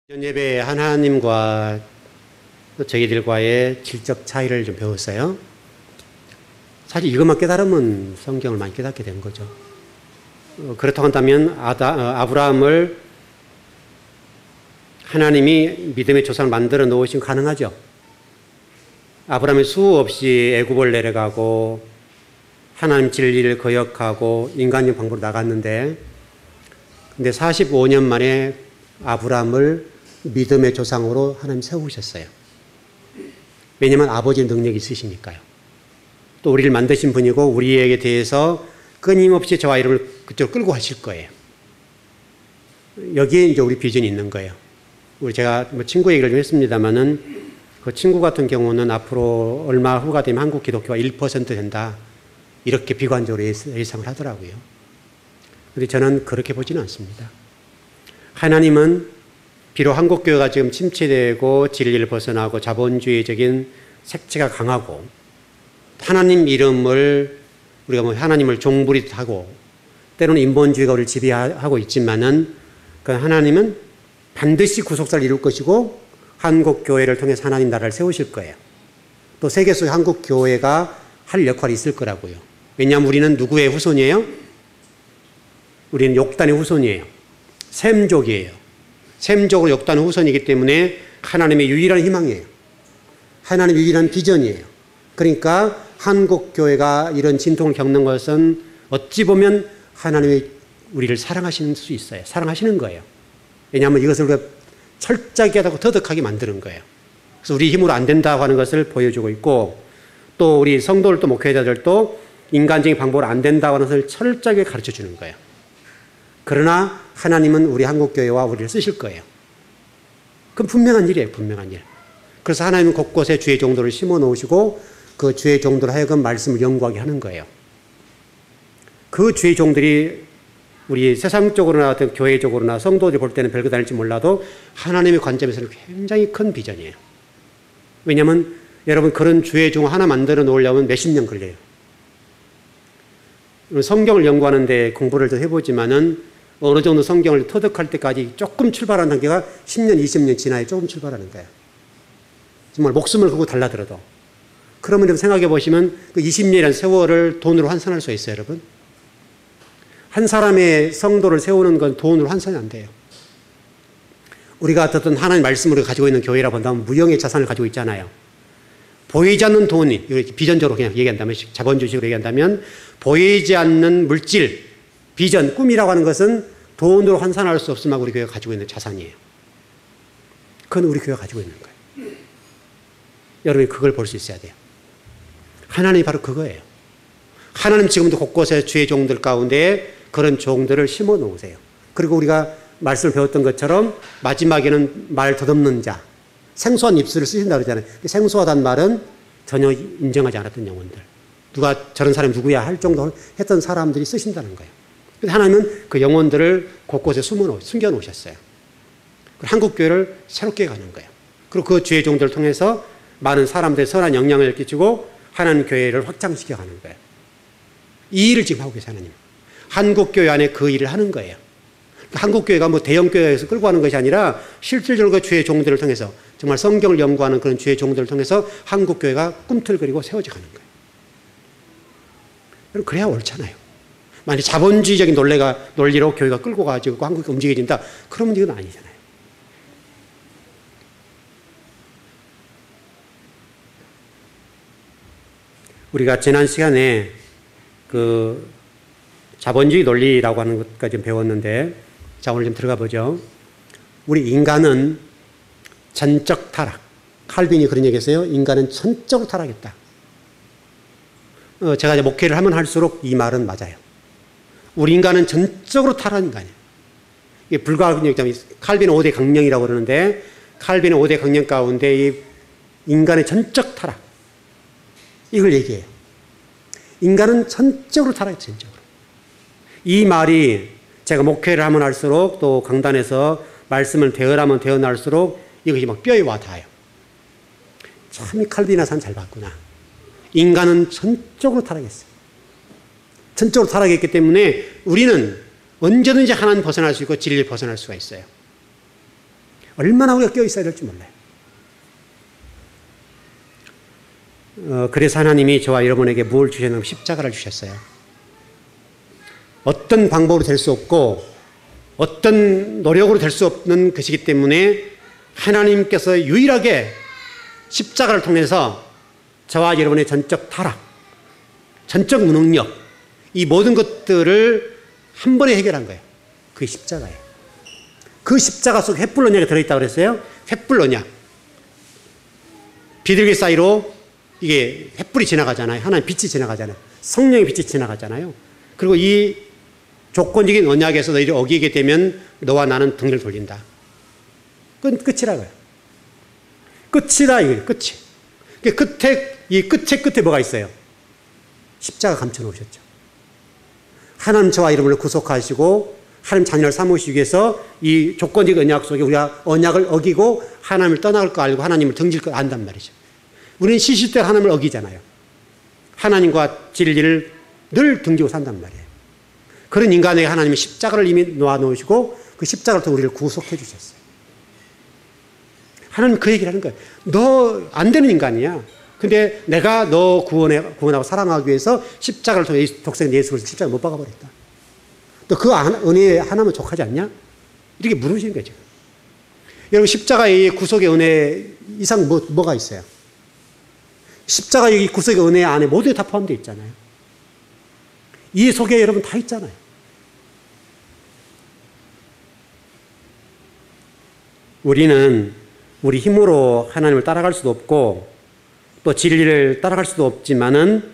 전 예배에 하나님과 저희들과의 질적 차이를 좀 배웠어요. 사실 이것만 깨달으면 성경을 많이 깨닫게 된 거죠. 그렇다고 한다면 아브라함을 하나님이 믿음의 조상을 만들어 놓으시면 가능하죠. 아브라함이 수없이 애굽을 내려가고 하나님 진리를 거역하고 인간적 방법으로 나갔는데, 근데 45년 만에 아브라함을 믿음의 조상으로 하나님 세우셨어요. 왜냐하면 아버지의 능력이 있으시니까요. 또 우리를 만드신 분이고 우리에게 대해서 끊임없이 저와 이름을 그쪽으로 끌고 가실 거예요. 여기에 이제 우리 비전이 있는 거예요. 제가 친구 얘기를 좀 했습니다만은, 그 친구 같은 경우는 앞으로 얼마 후가 되면 한국 기독교가 1% 된다, 이렇게 비관적으로 예상을 하더라고요. 그런데 저는 그렇게 보지는 않습니다. 하나님은 비록 한국교회가 지금 침체되고 진리를 벗어나고 자본주의적인 색채가 강하고 하나님 이름을 우리가 하나님을 종부리하고 때로는 인본주의가 우리를 지배하고 있지만은, 그 하나님은 반드시 구속사를 이룰 것이고 한국교회를 통해서 하나님 나라를 세우실 거예요. 또 세계 속에 한국교회가 할 역할이 있을 거라고요. 왜냐하면 우리는 누구의 후손이에요? 우리는 욕단의 후손이에요. 셈족이에요. 셈족으로 욕단의 후손이기 때문에 하나님의 유일한 희망이에요. 하나님의 유일한 비전이에요. 그러니까 한국교회가 이런 진통을 겪는 것은 어찌 보면 하나님이 우리를 사랑하시는 수 있어요. 사랑하시는 거예요. 왜냐하면 이것을 철저하게 하고 터득하게 만드는 거예요. 그래서 우리 힘으로 안 된다고 하는 것을 보여주고 있고, 또 우리 성도들 또 목회자들도 인간적인 방법으로 안 된다고 하는 것을 철저하게 가르쳐 주는 거예요. 그러나 하나님은 우리 한국교회와 우리를 쓰실 거예요. 그건 분명한 일이에요. 분명한 일. 그래서 하나님은 곳곳에 주의 종도를 심어 놓으시고 그 주의 종도로 하여금 말씀을 연구하게 하는 거예요. 그 주의 종들이 우리 세상적으로나 어떤 교회적으로나 성도들이 볼 때는 별거 다를지 몰라도 하나님의 관점에서는 굉장히 큰 비전이에요. 왜냐하면 여러분, 그런 주의 종 하나 만들어 놓으려면 몇십 년 걸려요. 성경을 연구하는데 공부를 더 해보지만은 어느 정도 성경을 터득할 때까지 조금 출발하는 단계가 10년, 20년 지나야 조금 출발하는 거예요. 정말 목숨을 걸고 달라들어도. 그러면 여러분 생각해 보시면 그 20년이라는 세월을 돈으로 환산할 수 있어요, 여러분? 한 사람의 성도를 세우는 건 돈으로 환산이 안 돼요. 우리가 어떤 하나님의 말씀으로 가지고 있는 교회라 본다면 무형의 자산을 가지고 있잖아요. 보이지 않는 돈이, 비전적으로 그냥 얘기한다면, 자본주의식으로 얘기한다면, 보이지 않는 물질, 비전, 꿈이라고 하는 것은 돈으로 환산할 수 없을 만큼 우리 교회가 가지고 있는 자산이에요. 그건 우리 교회가 가지고 있는 거예요. 여러분이 그걸 볼 수 있어야 돼요. 하나님이 바로 그거예요. 하나님 지금도 곳곳에 주의 종들 가운데 그런 종들을 심어 놓으세요. 그리고 우리가 말씀을 배웠던 것처럼 마지막에는 말 더듬는 자, 생소한 입술을 쓰신다고 그러잖아요. 생소하다는 말은 전혀 인정하지 않았던 영혼들. 누가 저런 사람이 누구야 할 정도 했던 사람들이 쓰신다는 거예요. 그래서 하나님은 그 영혼들을 곳곳에 숨겨놓으셨어요. 한국교회를 새롭게 가는 거예요. 그리고 그 주의 종들을 통해서 많은 사람들의 선한 영향을 끼치고 하나님 교회를 확장시켜 가는 거예요. 이 일을 지금 하고 계세요, 하나님. 한국교회 안에 그 일을 하는 거예요. 한국교회가 뭐 대형교회에서 끌고 가는 것이 아니라 실질적으로 그 주의 종들을 통해서 정말 성경을 연구하는 그런 주의 종들을 통해서 한국교회가 꿈틀거리고 세워져 가는 거예요. 그래야 옳잖아요. 만약 자본주의적인 논리로 교회가 끌고 가지고 한국이 움직여진다, 그러면 이건 아니잖아요. 우리가 지난 시간에 그 자본주의 논리라고 하는 것까지 배웠는데, 자, 오늘 좀 들어가 보죠. 우리 인간은 전적 타락. 칼빈이 그런 얘기 했어요. 인간은 전적으로 타락했다. 제가 이제 목회를 하면 할수록 이 말은 맞아요. 우리 인간은 전적으로 타락한 인간이에요. 이게 칼빈의 5대 강령이라고 그러는데, 칼빈의 5대 강령 가운데 이 인간의 전적 타락, 이걸 얘기해요. 인간은 전적으로 타락했어요, 전적으로. 이 말이 제가 목회를 하면 할수록, 또 강단에서 말씀을 대언하면 대언할수록 이것이 막 뼈에 와 닿아요. 참, 이 칼빈 하산 잘 봤구나. 인간은 전적으로 타락했어요. 전적으로 타락했기 때문에 우리는 언제든지 하나님 벗어날 수 있고 진리를 벗어날 수가 있어요. 얼마나 우리가 깨어 있어야 될지 몰라요. 그래서 하나님이 저와 여러분에게 뭘 주셨냐면 십자가를 주셨어요. 어떤 방법으로 될 수 없고 어떤 노력으로 될 수 없는 것이기 때문에 하나님께서 유일하게 십자가를 통해서 저와 여러분의 전적 타락, 전적 무능력, 이 모든 것들을 한 번에 해결한 거예요. 그게 십자가예요. 그 십자가 속에 횃불 언약이 들어있다고 그랬어요. 횃불 언약. 비둘기 사이로 이게 횃불이 지나가잖아요. 하나님 빛이 지나가잖아요. 성령의 빛이 지나가잖아요. 그리고 이 조건적인 언약에서 너희를 어기게 되면 너와 나는 등을 돌린다. 그건 끝이라고요. 끝이다 이거예요. 끝이. 이 끝에 뭐가 있어요? 십자가 감춰놓으셨죠. 하나님 저와 여러분을 구속하시고 하나님 자녀를 삼으시기 위해서 이 조건적 언약 속에 우리가 언약을 어기고 하나님을 떠나갈 거 알고 하나님을 등질 거 안단 말이죠. 우리는 시시때가 하나님을 어기잖아요. 하나님과 진리를 늘 등지고 산단 말이에요. 그런 인간에게 하나님이 십자가를 이미 놓아놓으시고 그 십자가를 통해 우리를 구속해 주셨어요. 하나님 그 얘기를 하는 거예요. 너 안 되는 인간이야. 근데 내가 너 구원하고 사랑하기 위해서 십자가를 통해 독생 예수를 십자가에 못 박아버렸다. 또 그 은혜 하나만 족하지 않냐? 이렇게 물으시는 거죠. 여러분 십자가의 구속의 은혜 이상 뭐가 있어요? 십자가 이 구속의 은혜 안에 모두 다 포함되어 있잖아요. 이 속에 여러분 다 있잖아요. 우리는 우리 힘으로 하나님을 따라갈 수도 없고 또 진리를 따라갈 수도 없지만은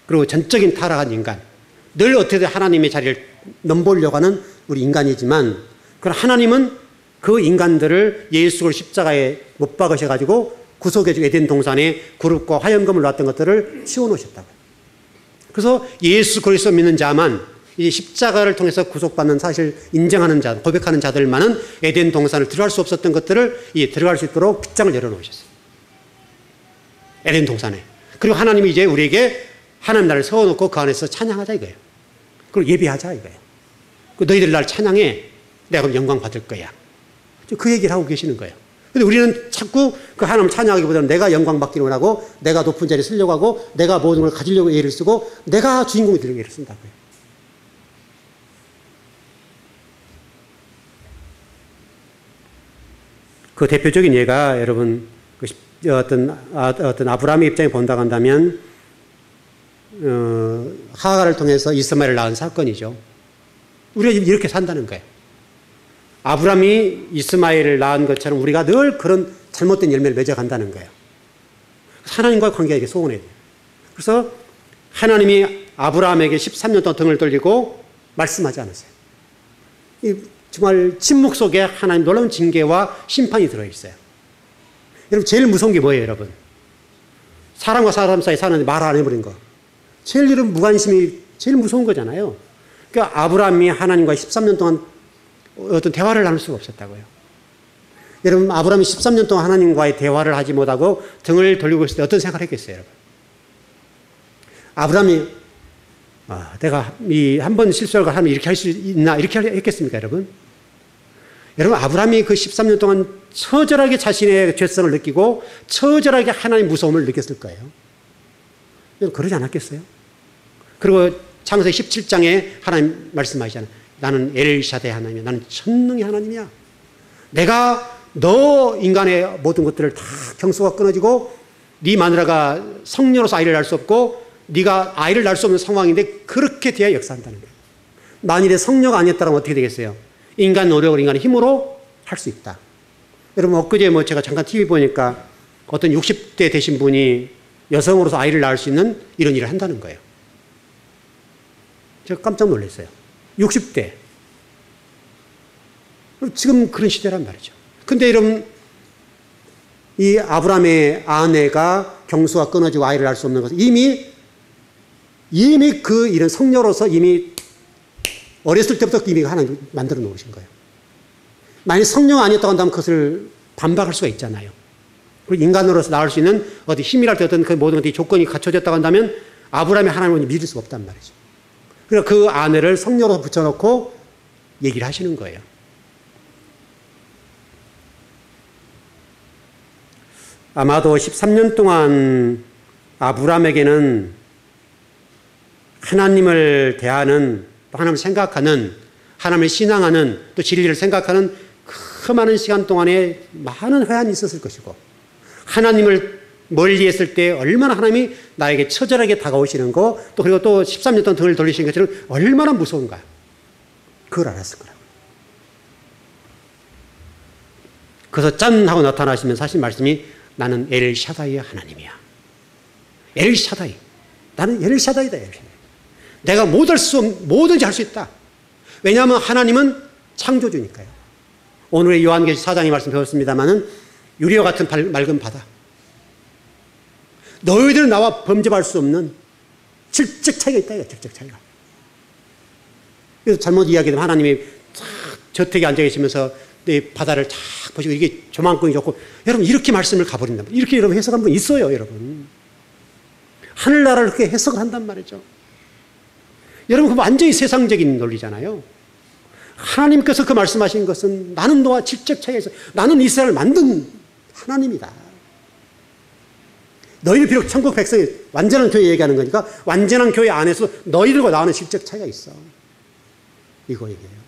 그리고 전적인 타락한 인간 늘 어떻게든 하나님의 자리를 넘보려고 하는 우리 인간이지만 그럼 하나님은 그 인간들을 예수를 십자가에 못 박으셔가지고 구속해주고 에덴 동산에 그룹과 화염금을 놨던 것들을 치워놓으셨다고요. 그래서 예수 그리스도 믿는 자만 이 십자가를 통해서 구속받는 사실 인정하는 자, 고백하는 자들만은 에덴 동산을 들어갈 수 없었던 것들을 들어갈 수 있도록 빗장을 열어놓으셨어요. 에덴 동산에. 그리고 하나님이 이제 우리에게 하나님 나라를 세워놓고 그 안에서 찬양하자 이거예요. 그리고 예배하자 이거예요. 너희들 날 찬양해. 내가 그럼 영광 받을 거야. 그 얘기를 하고 계시는 거예요. 근데 우리는 자꾸 그 하나님을 찬양하기보다는 내가 영광 받기를 원하고 내가 높은 자리에 쓰려고 하고 내가 모든 걸 가지려고 애를 쓰고 내가 주인공이 되려고 애를 쓴다고요. 그 대표적인 예가 여러분 어떤 아브라함의 입장에 본다고 한다면 하가를 통해서 이스마엘을 낳은 사건이죠. 우리가 지금 이렇게 산다는 거예요. 아브라함이 이스마엘을 낳은 것처럼 우리가 늘 그런 잘못된 열매를 맺어간다는 거예요. 하나님과의 관계가 이게 소원해야 돼요. 그래서 하나님이 아브라함에게 13년 동안 등을 돌리고 말씀하지 않았어요. 정말 침묵 속에 하나님 놀라운 징계와 심판이 들어있어요. 여러분 제일 무서운 게 뭐예요 여러분? 사람과 사람 사이 사는데 말 안 해버린 거. 제일 이런 무관심이 제일 무서운 거잖아요. 그러니까 아브라함이 하나님과 13년 동안 어떤 대화를 나눌 수가 없었다고요. 여러분 아브라함이 13년 동안 하나님과의 대화를 하지 못하고 등을 돌리고 있을 때 어떤 생각을 했겠어요 여러분? 아브라함이 내가 한 번 실수를 하면 이렇게 할 수 있나 이렇게 했겠습니까 여러분? 여러분 아브라함이 그 13년 동안 처절하게 자신의 죄성을 느끼고 처절하게 하나님의 무서움을 느꼈을 거예요. 여러분 그러지 않았겠어요? 그리고 창세기 17장에 하나님 말씀하시잖아요. 나는 엘샤다의 하나님이야. 나는 천능의 하나님이야. 내가 너 인간의 모든 것들을 다 경수가 끊어지고 네 마누라가 성녀로서 아이를 낳을 수 없고 네가 아이를 낳을 수 없는 상황인데 그렇게 돼야 역사한다는 거예요. 만일에 성녀가 아니었다면 어떻게 되겠어요? 인간 노력을 인간의 힘으로 할 수 있다. 여러분 엊그제 제가 잠깐 TV 보니까 어떤 60대 되신 분이 여성으로서 아이를 낳을 수 있는 이런 일을 한다는 거예요. 제가 깜짝 놀랐어요. 60대. 지금 그런 시대란 말이죠. 근데 여러분 이 아브라함의 아내가 경수가 끊어지고 아이를 낳을 수 없는 것은 이미 그 이런 성녀로서 이미 어렸을 때부터 이미 하나님 만들어 놓으신 거예요. 만약 성녀가 아니었다고 한다면 그것을 반박할 수가 있잖아요. 그리고 인간으로서 나올 수 있는 어디 힘이랄 어떤 그 모든 것들이 조건이 갖춰졌다고 한다면 아브라함이 하나님을 믿을 수가 없단 말이죠. 그래서 그 아내를 성녀로 붙여놓고 얘기를 하시는 거예요. 아마도 13년 동안 아브라함에게는 하나님을 대하는, 또 하나님을 생각하는, 하나님을 신앙하는, 또 진리를 생각하는 그 많은 시간 동안에 많은 회한이 있었을 것이고, 하나님을 멀리 했을 때 얼마나 하나님이 나에게 처절하게 다가오시는 거, 또 그리고 또 13년 동안 등을 돌리시는 것처럼 얼마나 무서운가, 그걸 알았을 거라고. 그래서 짠 하고 나타나시면 사실 말씀이 나는 엘샤다이의 하나님이야. 엘샤다이. 나는 엘샤다이다. 엘샤다이. 내가 뭐든지 할 수 있다. 왜냐하면 하나님은 창조주니까요. 오늘의 요한계시 4장의 말씀 배웠습니다마는 유리와 같은 맑은 바다. 너희들은 나와 범접할 수 없는 질적 차이가 있다. 이거 질적 차이가. 그래서 잘못 이야기하면 하나님이 저택에 앉아 계시면서 내 바다를 쫙 보시고 이게 조망권이 좋고, 여러분 이렇게 말씀을 가버린단 말이에요. 이렇게 여러분 해석한 분 있어요, 여러분. 하늘나라를 그렇게 해석을 한단 말이죠. 여러분 그 완전히 세상적인 논리잖아요. 하나님께서 그 말씀하신 것은 나는 너와 질적 차이가 있어. 나는 이스라엘을 만든 하나님이다. 너희들 비록 천국 백성이 완전한 교회 얘기하는 거니까 완전한 교회 안에서 너희들과 나와는 질적 차이가 있어. 이거 얘기해요.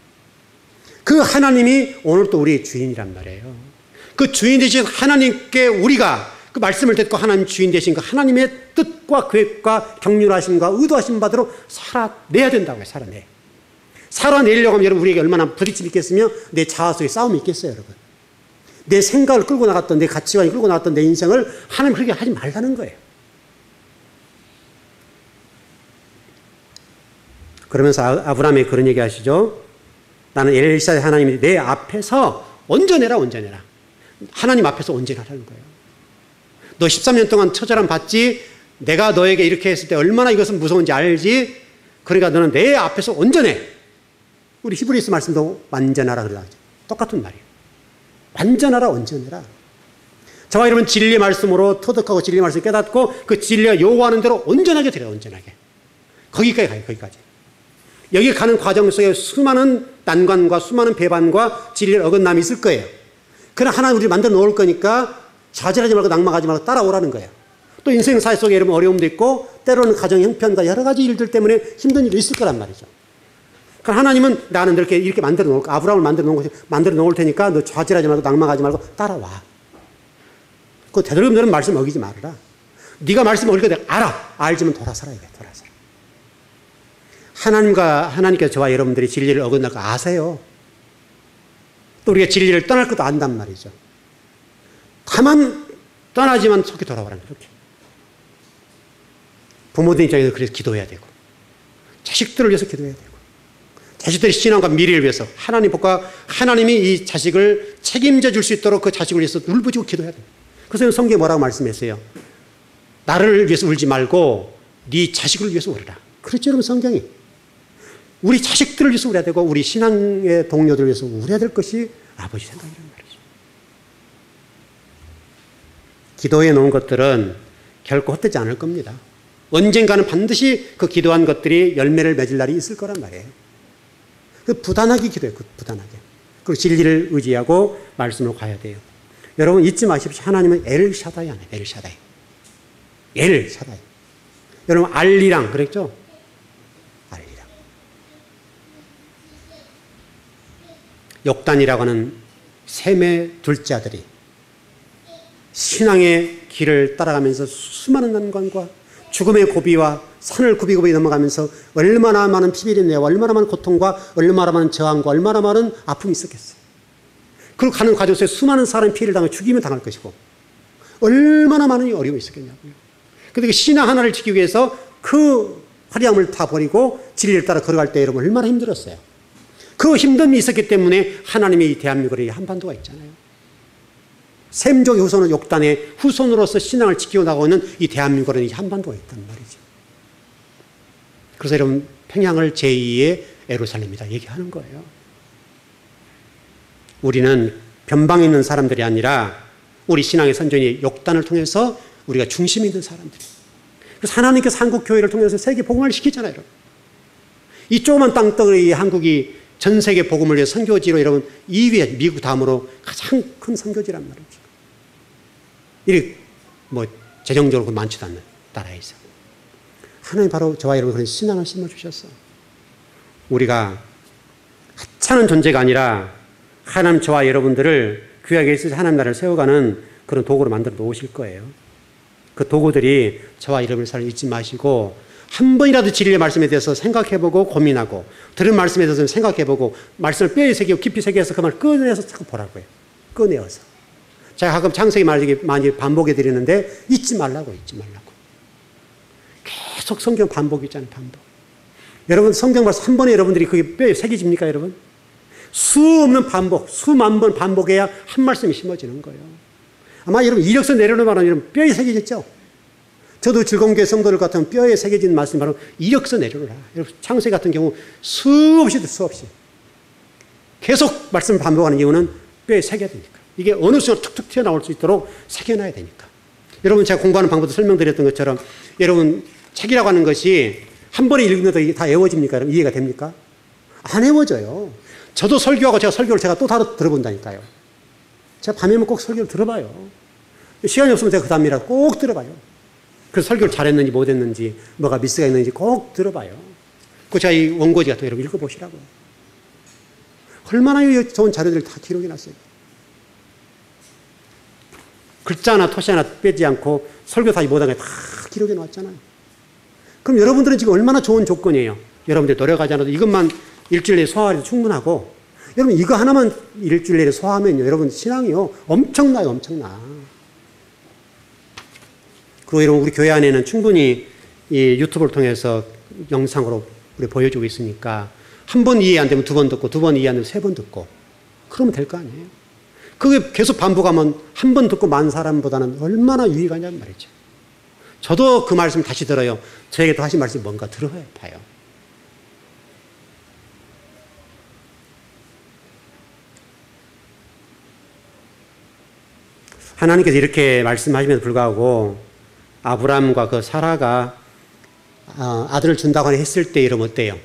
그 하나님이 오늘 또 우리의 주인이란 말이에요. 그 주인 되신 하나님께 우리가 그 말씀을 듣고 하나님 주인 되신 그 하나님의 뜻과 계획과 경륜하심과 의도하신 바대로 살아내야 된다고요. 살아내. 살아내려고 하면 여러분 우리에게 얼마나 부딪힘이 있겠으며 내 자아 속에 싸움이 있겠어요, 여러분. 내 생각을 끌고 나갔던, 내 가치관이 끌고 나갔던 내 인생을 하나님 그렇게 하지 말라는 거예요. 그러면서 아브라함이 그런 얘기 하시죠. 나는 엘사의 하나님이 내 앞에서 온전해라, 온전해라. 하나님 앞에서 온전하라는 거예요. 너 13년 동안 처절함 받지? 내가 너에게 이렇게 했을 때 얼마나 이것은 무서운지 알지? 그러니까 너는 내 앞에서 온전해. 우리 히브리서 말씀도 완전하라 그러죠. 똑같은 말이에요. 완전하라, 온전해라. 저와 여러분 진리의 말씀으로 터득하고 진리의 말씀을 깨닫고 그 진리가 요구하는 대로 온전하게 되라, 온전하게. 거기까지 가요, 거기까지. 여기 가는 과정 속에 수많은 난관과 수많은 배반과 진리의 어긋남이 있을 거예요. 그러나 하나님 우리를 만들어 놓을 거니까 좌절하지 말고 낙망하지 말고 따라오라는 거예요. 또 인생사회 속에 여러분 어려움도 있고 때로는 가정 형편과 여러 가지 일들 때문에 힘든 일도 있을 거란 말이죠. 그러니까 하나님은 나는 이렇게 만들어 놓을 거야. 아브라함을 만들어 놓을 테니까 너 좌절하지 말고 낙망하지 말고 따라와. 그 되도록이면 너는 말씀 어기지 말아라. 네가 말씀 어길 거 알아. 알지만 돌아서라 이거야. 돌아서라. 하나님께서 저와 여러분들이 진리를 어긋날 거 아세요. 또 우리가 진리를 떠날 것도 안단 말이죠. 다만 떠나지만 속히 돌아오라는 거예요. 부모들 입장에서 그래서 기도해야 되고 자식들을 위해서 기도해야 되고 자식들의 신앙과 미래를 위해서 하나님이 이 자식을 책임져 줄 수 있도록 그 자식을 위해서 울부짖고 기도해야 돼요. 그래서 성경에 뭐라고 말씀했어요? 나를 위해서 울지 말고 네 자식을 위해서 울어라. 그렇죠, 여러분. 성경이 우리 자식들을 위해서 울어야 되고 우리 신앙의 동료들을 위해서 울어야 될 것이 아버지 생각이란 말이죠. 기도해 놓은 것들은 결코 헛되지 않을 겁니다. 언젠가는 반드시 그 기도한 것들이 열매를 맺을 날이 있을 거란 말이에요. 부단하게 기도해요. 부단하게. 그리고 진리를 의지하고 말씀으로 가야 돼요. 여러분 잊지 마십시오. 하나님은 엘샤다이 아니에요. 엘샤다이. 엘샤다이. 여러분 알리랑 그랬죠? 알리랑. 욕단이라고 하는 셈의 둘째 아들이 신앙의 길을 따라가면서 수많은 난관과 죽음의 고비와 산을 굽이굽이 넘어가면서 얼마나 많은 피비린내와 얼마나 많은 고통과 얼마나 많은 저항과 얼마나 많은 아픔이 있었겠어요. 그리고 가는 과정 속에 수많은 사람이 피해를 당하고 죽이면 당할 것이고 얼마나 많은 어려움이 있었겠냐고요. 그런데 그 신앙 하나를 지키기 위해서 그 화려함을 다 버리고 진리를 따라 걸어갈 때 여러분 얼마나 힘들었어요. 그 힘듦이 있었기 때문에 하나님이 이 대한민국에 한반도가 있잖아요. 셈족의 후손은 욕단의 후손으로서 신앙을 지키고 나가고 있는 이 대한민국에는 이 한반도가 있단 말이죠. 그래서 여러분 평양을 제2의 예루살렘이다 얘기하는 거예요. 우리는 변방에 있는 사람들이 아니라 우리 신앙의 선전이 욕단을 통해서 우리가 중심에 있는 사람들이에요. 그래서 하나님께서 한국 교회를 통해서 세계 복음을 시키잖아요. 여러분. 이 조그만 땅덩어리 한국이 전 세계 복음을 위해 선교지로 여러분 2위에 미국 다음으로 가장 큰 선교지란 말이죠. 이 뭐 재정적으로 많지도 않는 나라에서 하나님 바로 저와 여러분 그런 신앙을 심어주셨어. 우리가 하찮은 존재가 아니라 하나님 저와 여러분들을 귀하게 있어서 하나님 나라를 세워가는 그런 도구로 만들어 놓으실 거예요. 그 도구들이 저와 여러분의 삶을 잊지 마시고 한 번이라도 진리의 말씀에 대해서 생각해보고 고민하고 들은 말씀에 대해서 생각해보고 말씀을 뼈에 새기고 깊이 새겨서 그 말을 꺼내서 자꾸 보라고요. 꺼내어서. 제가 가끔 창세기 많이 반복해 드리는데 잊지 말라고. 계속 성경 반복이잖아요. 반복. 여러분 성경 말씀 한 번에 여러분들이 그게 뼈에 새겨집니까 여러분? 수없는 반복, 수만 번 반복해야 한 말씀이 심어지는 거예요. 아마 여러분 이력서 내려놓으면 여러분 뼈에 새겨졌죠? 저도 즐거운교회 성도들 같으면 뼈에 새겨진 말씀이 바로 이력서 내려놓으라. 여러분 창세기 같은 경우 수없이 계속 말씀을 반복하는 이유는 뼈에 새겨야 되니까. 이게 어느 순간 툭툭 튀어나올 수 있도록 새겨놔야 되니까. 여러분 제가 공부하는 방법도 설명드렸던 것처럼 여러분 책이라고 하는 것이 한 번에 읽으면 이게 다 외워집니까? 여러분 이해가 됩니까? 안 외워져요. 저도 설교하고 제가 설교를 제가 또 다른 들어본다니까요. 제가 밤에는 꼭 설교를 들어봐요. 시간이 없으면 제가 그 다음이라도 꼭 들어봐요. 그래서 설교를 잘했는지 못했는지 뭐가 미스가 있는지 꼭 들어봐요. 그 제가 이 원고지 같은 거 여러분 읽어보시라고요. 얼마나 좋은 자료들을 다 기록해 놨어요. 글자 하나 토시 하나 빼지 않고 설교 다시 못한 게 다 기록해 놨잖아요. 그럼 여러분들은 지금 얼마나 좋은 조건이에요. 여러분들 노력하지 않아도 이것만 일주일 내에 소화해도 충분하고 여러분 이거 하나만 일주일 내에 소화하면요. 여러분 신앙이요. 엄청나요. 엄청나. 그리고 여러분 우리 교회 안에는 충분히 이 유튜브를 통해서 영상으로 우리 보여주고 있으니까 한 번 이해 안 되면 두 번 듣고 두 번 이해 안 되면 세 번 듣고 그러면 될 거 아니에요. 그게 계속 반복하면 한 번 듣고 만 사람보다는 얼마나 유익하냐는 말이죠. 저도 그 말씀 다시 들어요. 저에게 또 하신 말씀이 뭔가 들어봐요. 하나님께서 이렇게 말씀하심에도 불구하고 아브라함과 그 사라가 아들을 준다고 했을 때 이러면 어때요?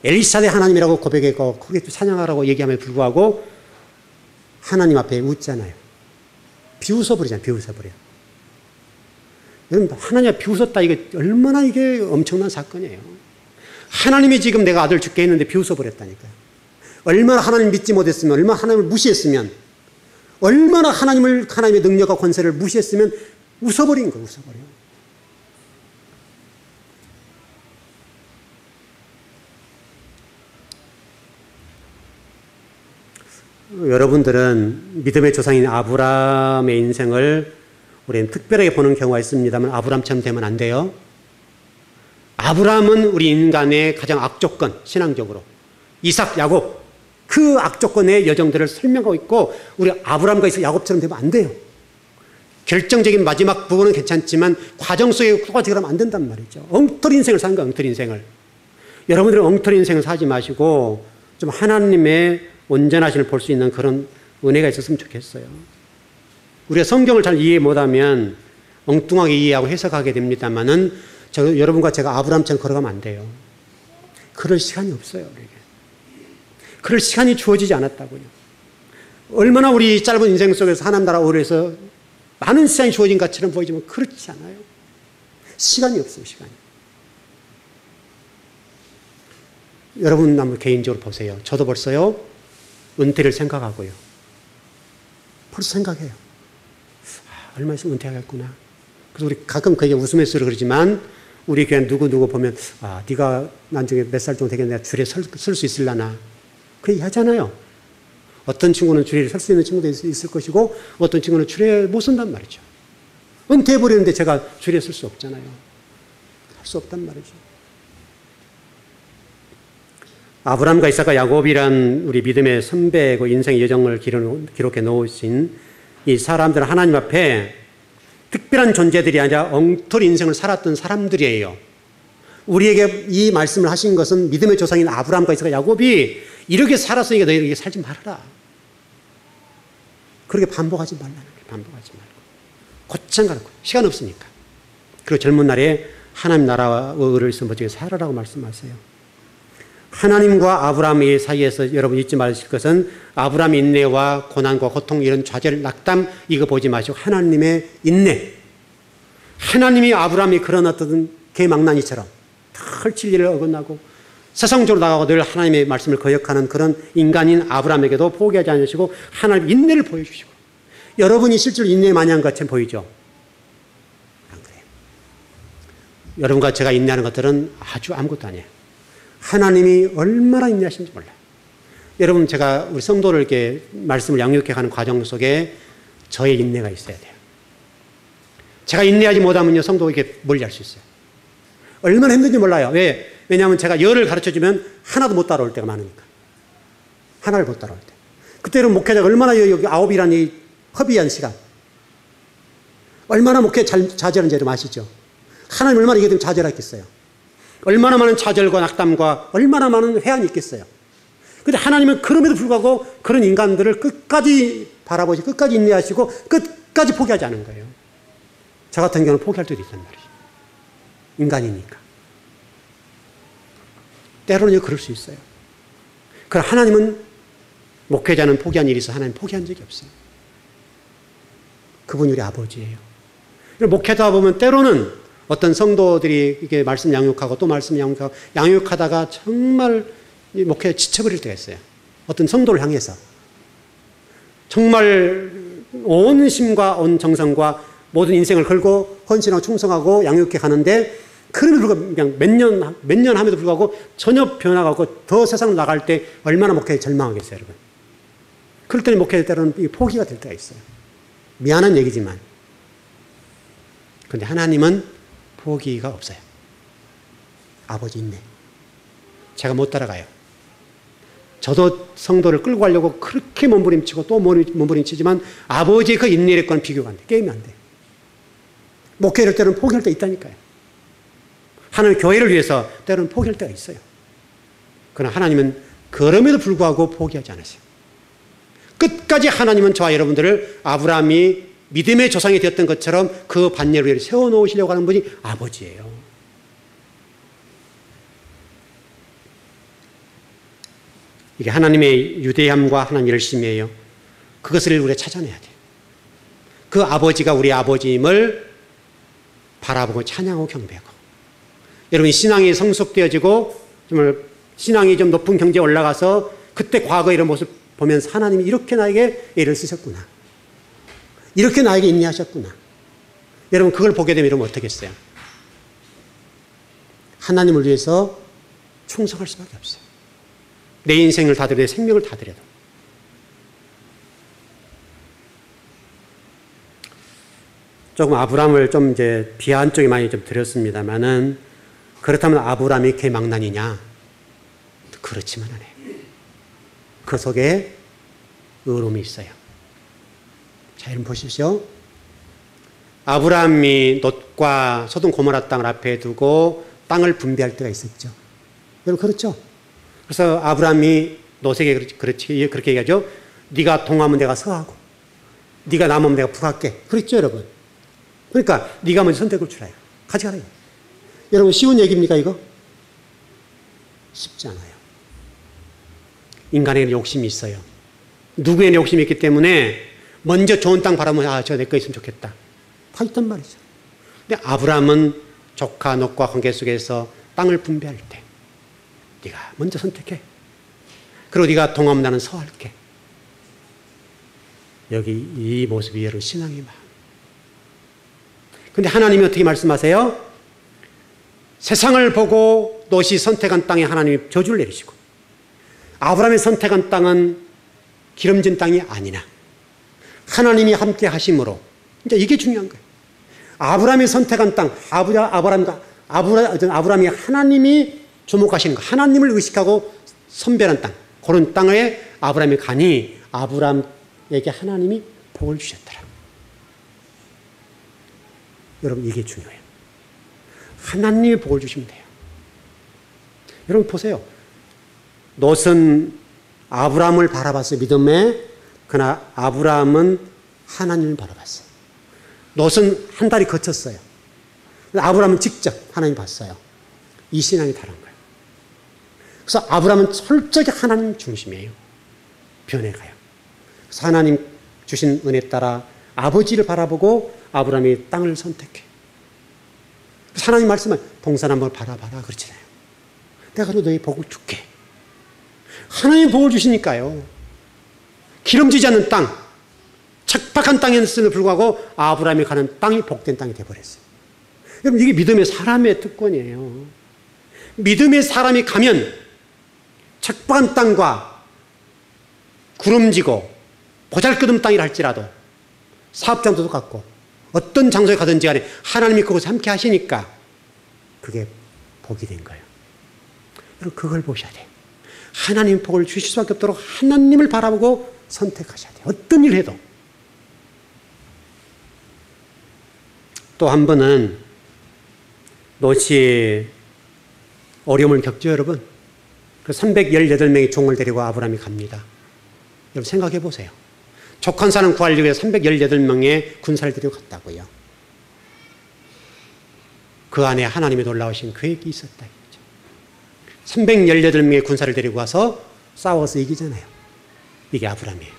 엘리사대 하나님이라고 고백했고 크게 찬양하라고 얘기함에도 불구하고 하나님 앞에 웃잖아요. 비웃어버리잖아요. 비웃어버려. 여러분 하나님 앞에 비웃었다 이게 얼마나 이게 엄청난 사건이에요. 하나님이 지금 내가 아들 죽게 했는데 비웃어버렸다니까요. 얼마나 하나님 믿지 못했으면 얼마나 하나님을 무시했으면 얼마나 하나님의 능력과 권세를 무시했으면 웃어버린 거예요. 웃어버려. 여러분들은 믿음의 조상인 아브라함의 인생을 우리는 특별하게 보는 경우가 있습니다만 아브라함처럼 되면 안 돼요. 아브라함은 우리 인간의 가장 악조건, 신앙적으로. 이삭, 야곱, 그 악조건의 여정들을 설명하고 있고 우리 아브라함과 이삭, 야곱처럼 되면 안 돼요. 결정적인 마지막 부분은 괜찮지만 과정 속에 똑같이 그러면 안 된단 말이죠. 엉터리 인생을 사는 거야, 엉터리 인생을. 여러분들은 엉터리 인생을 사지 마시고 좀 하나님의 온전하심을 볼 수 있는 그런 은혜가 있었으면 좋겠어요. 우리가 성경을 잘 이해 못하면 엉뚱하게 이해하고 해석하게 됩니다만은 여러분과 제가 아브라함처럼 걸어가면 안 돼요. 그럴 시간이 없어요. 우리에게. 그럴 시간이 주어지지 않았다고요. 얼마나 우리 짧은 인생 속에서 하나님 나라 오래서 많은 시간이 주어진 것처럼 보이지만 그렇지 않아요. 시간이 없어요. 시간이. 여러분 한번 개인적으로 보세요. 저도 벌써요. 은퇴를 생각하고요. 벌써 생각해요. 얼마 있으면 은퇴하겠구나. 그래서 우리 가끔 그게 웃으면서 그러지만 우리 교회 누구 보면 네가 나중에 몇 살 정도 되겠네. 줄에 설 수 있을라나. 그 얘기 하잖아요. 어떤 친구는 줄에 설 수 있는 친구도 있을 것이고 어떤 친구는 줄에 못 선단 말이죠. 은퇴해버리는데 제가 줄에 설 수 없잖아요. 할 수 없단 말이죠. 아브라함과 이삭과 야곱이란 우리 믿음의 선배고 인생의 여정을 기록해 놓으신 이 사람들은 하나님 앞에 특별한 존재들이 아니라 엉터리 인생을 살았던 사람들이에요. 우리에게 이 말씀을 하신 것은 믿음의 조상인 아브라함과 이삭과 야곱이 이렇게 살았으니까 너희 이렇게 살지 말아라. 그렇게 반복하지 말라는 거예요. 반복하지 말고. 곧장 가는 거예요. 시간 없으니까. 그리고 젊은 날에 하나님 나라와 의를 위해서 멋지게 살아라고 말씀하세요. 하나님과 아브라함의 사이에서 여러분 잊지 마실 것은 아브라함의 인내와 고난과 고통 이런 좌절, 낙담 이거 보지 마시고 하나님의 인내. 하나님이 아브라함이 그런 어떤 개망나니처럼 털 진리를 어긋나고 세상적으로 나가고 늘 하나님의 말씀을 거역하는 그런 인간인 아브라함에게도 포기하지 않으시고 하나님의 인내를 보여주시고 여러분이 실제로 인내 많이 한 것처럼 보이죠? 안 그래요. 여러분과 제가 인내하는 것들은 아주 아무것도 아니에요. 하나님이 얼마나 인내하시는지 몰라요. 여러분 제가 우리 성도를 이렇게 말씀을 양육해 가는 과정 속에 저의 인내가 있어야 돼요. 제가 인내하지 못하면요 성도가 이렇게 멀리할 수 있어요. 얼마나 힘든지 몰라요. 왜? 왜냐하면 제가 열을 가르쳐주면 하나도 못 따라올 때가 많으니까. 하나를 못 따라올 때. 그때는 목회자가 얼마나 여기 9이라는 이 허비한 시간. 얼마나 목회 좌절한지 여러분 아시죠? 하나님 얼마나 이게 되면 좌절했겠어요. 얼마나 많은 좌절과 낙담과 얼마나 많은 회한이 있겠어요. 그런데 하나님은 그럼에도 불구하고 그런 인간들을 끝까지 바라보시고 끝까지 인내하시고 끝까지 포기하지 않은 거예요. 저 같은 경우는 포기할 때도 있단 말이죠. 인간이니까. 때로는 그럴 수 있어요. 그러나 하나님은 목회자는 포기한 일이 있어 하나님 포기한 적이 없어요. 그분이 우리 아버지예요. 목회자 보면 때로는 어떤 성도들이 이게 말씀 양육하고 또 말씀 양육하고 양육하다가 정말 목회에 지쳐버릴 때가 있어요. 어떤 성도를 향해서. 정말 온 힘과 온 정성과 모든 인생을 걸고 헌신하고 충성하고 양육해 가는데 그럼에도 불구하고 그냥 몇 년 함에도 불구하고 전혀 변화가 없고 더 세상으로 나갈 때 얼마나 목회에 절망하겠어요, 여러분. 그럴 때는 목회 때로는 포기가 될 때가 있어요. 미안한 얘기지만. 그런데 하나님은 포기가 없어요. 아버지 있네. 제가 못 따라가요. 저도 성도를 끌고 가려고 그렇게 몸부림치고 또 몸부림치지만 아버지의 그 인내력과는 비교가 안 돼. 게임이 안 돼. 목회를 때로는 포기할 때 있다니까요. 하나님 교회를 위해서 때로는 포기할 때가 있어요. 그러나 하나님은 그럼에도 불구하고 포기하지 않으세요. 끝까지 하나님은 저와 여러분들을 아브라함이 믿음의 조상이 되었던 것처럼 그 반열을 위해 세워놓으시려고 하는 분이 아버지예요. 이게 하나님의 유대함과 하나님의 열심이에요. 그것을 우리가 찾아내야 돼요. 그 아버지가 우리 아버지임을 바라보고 찬양하고 경배하고 여러분이 신앙이 성숙되어지고 정말 신앙이 좀 높은 경지에 올라가서 그때 과거 이런 모습 보면서 하나님이 이렇게 나에게 애를 쓰셨구나. 이렇게 나에게 인내하셨구나. 여러분 그걸 보게 되면 여러분 어떻게 했어요? 하나님을 위해서 충성할 수밖에 없어요. 내 인생을 다 드려도 내 생명을 다 드려도. 조금 아브라함을 좀 이제 비하한 쪽에 많이 좀 드렸습니다만은 그렇다면 아브라함이 개망난이냐? 그렇지만 않아요. 그 속에 의로움이 있어요. 자, 여러분 보십시오. 아브라함이 롯과 소돔 고모라 땅을 앞에 두고 땅을 분배할 때가 있었죠. 여러분 그렇죠? 그래서 아브라함이 롯에게 그렇게 얘기하죠. 네가 동하면 내가 서하고 네가 남으면 내가 북할게. 그렇죠 여러분? 그러니까 네가 먼저 선택을 주라요. 가져가라. 여러분 쉬운 얘기입니까 이거? 쉽지 않아요. 인간에게는 욕심이 있어요. 누구에게는 욕심이 있기 때문에 먼저 좋은 땅 바라보면 저 내 거 있으면 좋겠다. 다 있단 말이죠. 근데 아브라함은 조카 롯과 관계 속에서 땅을 분배할 때 네가 먼저 선택해. 그리고 네가 동하면 나는 서할게. 여기 이 모습이 여러분 신앙의 마음. 근데 하나님이 어떻게 말씀하세요? 세상을 보고 롯이 선택한 땅에 하나님이 저주를 내리시고 아브라함이 선택한 땅은 기름진 땅이 아니나 하나님이 함께 하심으로 이제 이게 중요한 거예요. 아브라함이 선택한 땅, 아브라함이 하나님이 주목하시는 거, 하나님을 의식하고 선별한 땅, 그런 땅에 아브라함이 가니 아브라함에게 하나님이 복을 주셨더라. 여러분 이게 중요해요. 하나님이 복을 주시면 돼요. 여러분 보세요. 롯은 아브라함을 바라봤어요. 믿음에. 그러나 아브라함은 하나님을 바라봤어요. 롯은 한 달이 거쳤어요. 아브라함은 직접 하나님 봤어요. 이 신앙이 다른 거예요. 그래서 아브라함은 철저히 하나님 중심이에요. 변해가요. 그래서 하나님 주신 은혜에 따라 아버지를 바라보고 아브라함이 땅을 선택해. 그래서 하나님 말씀은 동산 한번 바라봐라 그렇잖아요. 내가 너희 복을 줄게. 하나님 복을 주시니까요. 기름지지 않는 땅, 척박한 땅이었음에도 불구하고 아브라함이 가는 땅이 복된 땅이 되어버렸어요. 여러분 이게 믿음의 사람의 특권이에요. 믿음의 사람이 가면 척박한 땅과 구름지고 보잘것없는 땅이라 할지라도 사업장도 똑같고 어떤 장소에 가든지 간에 하나님이 그곳에 함께 하시니까 그게 복이 된 거예요. 여러분 그걸 보셔야 돼요. 하나님 복을 주실 수밖에 없도록 하나님을 바라보고 선택하셔야 돼요. 어떤 일을 해도. 또 한 번은 롯이 어려움을 겪죠, 여러분. 그 318명의 종을 데리고 아브라함이 갑니다. 여러분 생각해 보세요. 족한 사람 구하려고 해서 318명의 군사를 데리고 갔다고요. 그 안에 하나님의 놀라우신 계획이 있었다. 318명의 군사를 데리고 가서 싸워서 이기잖아요. 이게 아브라함이에요.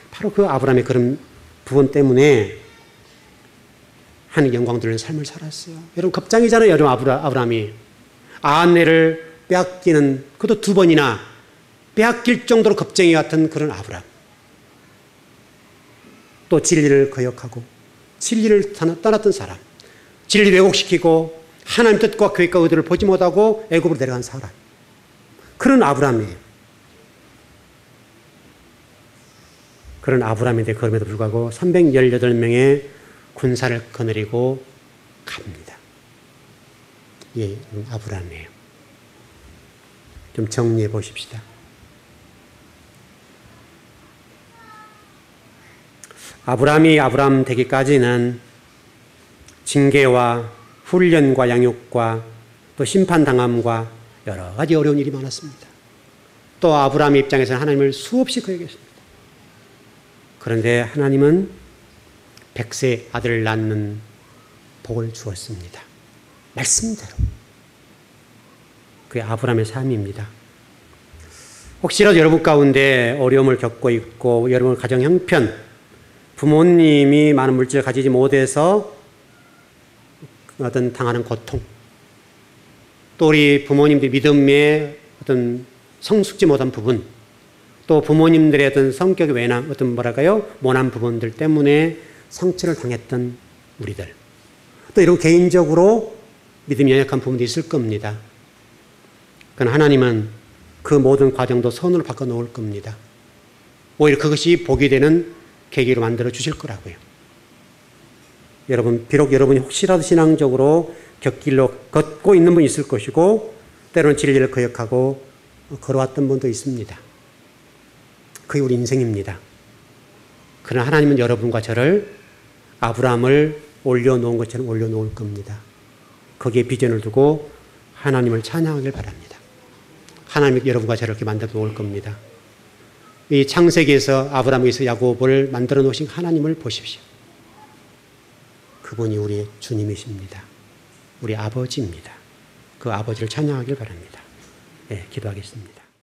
바로 그 아브라함의 그런 부분 때문에 하나님 영광 돌리는 삶을 살았어요. 여러분 겁장이잖아요. 여러분 아브라함이 아내를 빼앗기는 그것도 2번이나 빼앗길 정도로 겁쟁이 같은 그런 아브라함. 또 진리를 거역하고 진리를 떠났던 사람. 진리를 왜곡시키고 하나님 뜻과 계획과 의도를 보지 못하고 애굽으로 내려간 사람. 그런 아브라함이에요. 그런 아브라함인데 그럼에도 불구하고 318명의 군사를 거느리고 갑니다. 예, 아브라함이에요. 좀 정리해 보십시다. 아브라함이 아브라함 되기까지는 징계와 훈련과 양육과 또 심판당함과 여러 가지 어려운 일이 많았습니다. 또 아브라함의 입장에서는 하나님을 수없이 거역했습니다. 그런데 하나님은 100세 아들을 낳는 복을 주었습니다. 말씀대로. 그게 아브라함의 삶입니다. 혹시라도 여러분 가운데 어려움을 겪고 있고 여러분 가정 형편, 부모님이 많은 물질을 가지지 못해서 어떤 당하는 고통, 또 우리 부모님들이 믿음에 어떤 성숙지 못한 부분, 또 부모님들의 어떤 성격의 외남, 어떤 뭐랄까요? 모난 부분들 때문에 상처를 당했던 우리들. 또 이런 개인적으로 믿음이 연약한 부분도 있을 겁니다. 그러나 하나님은 그 모든 과정도 선으로 바꿔 놓을 겁니다. 오히려 그것이 복이 되는 계기로 만들어 주실 거라고요. 여러분, 비록 여러분이 혹시라도 신앙적으로 곁길로 걷고 있는 분이 있을 것이고 때로는 진리를 거역하고 걸어왔던 분도 있습니다. 그게 우리 인생입니다. 그러나 하나님은 여러분과 저를 아브라함을 올려놓은 것처럼 올려놓을 겁니다. 거기에 비전을 두고 하나님을 찬양하길 바랍니다. 하나님이 여러분과 저를 이렇게 만들어 놓을 겁니다. 이 창세기에서 아브라함에서 야곱을 만들어 놓으신 하나님을 보십시오. 그분이 우리의 주님이십니다. 우리 아버지입니다. 그 아버지를 찬양하길 바랍니다. 네, 기도하겠습니다.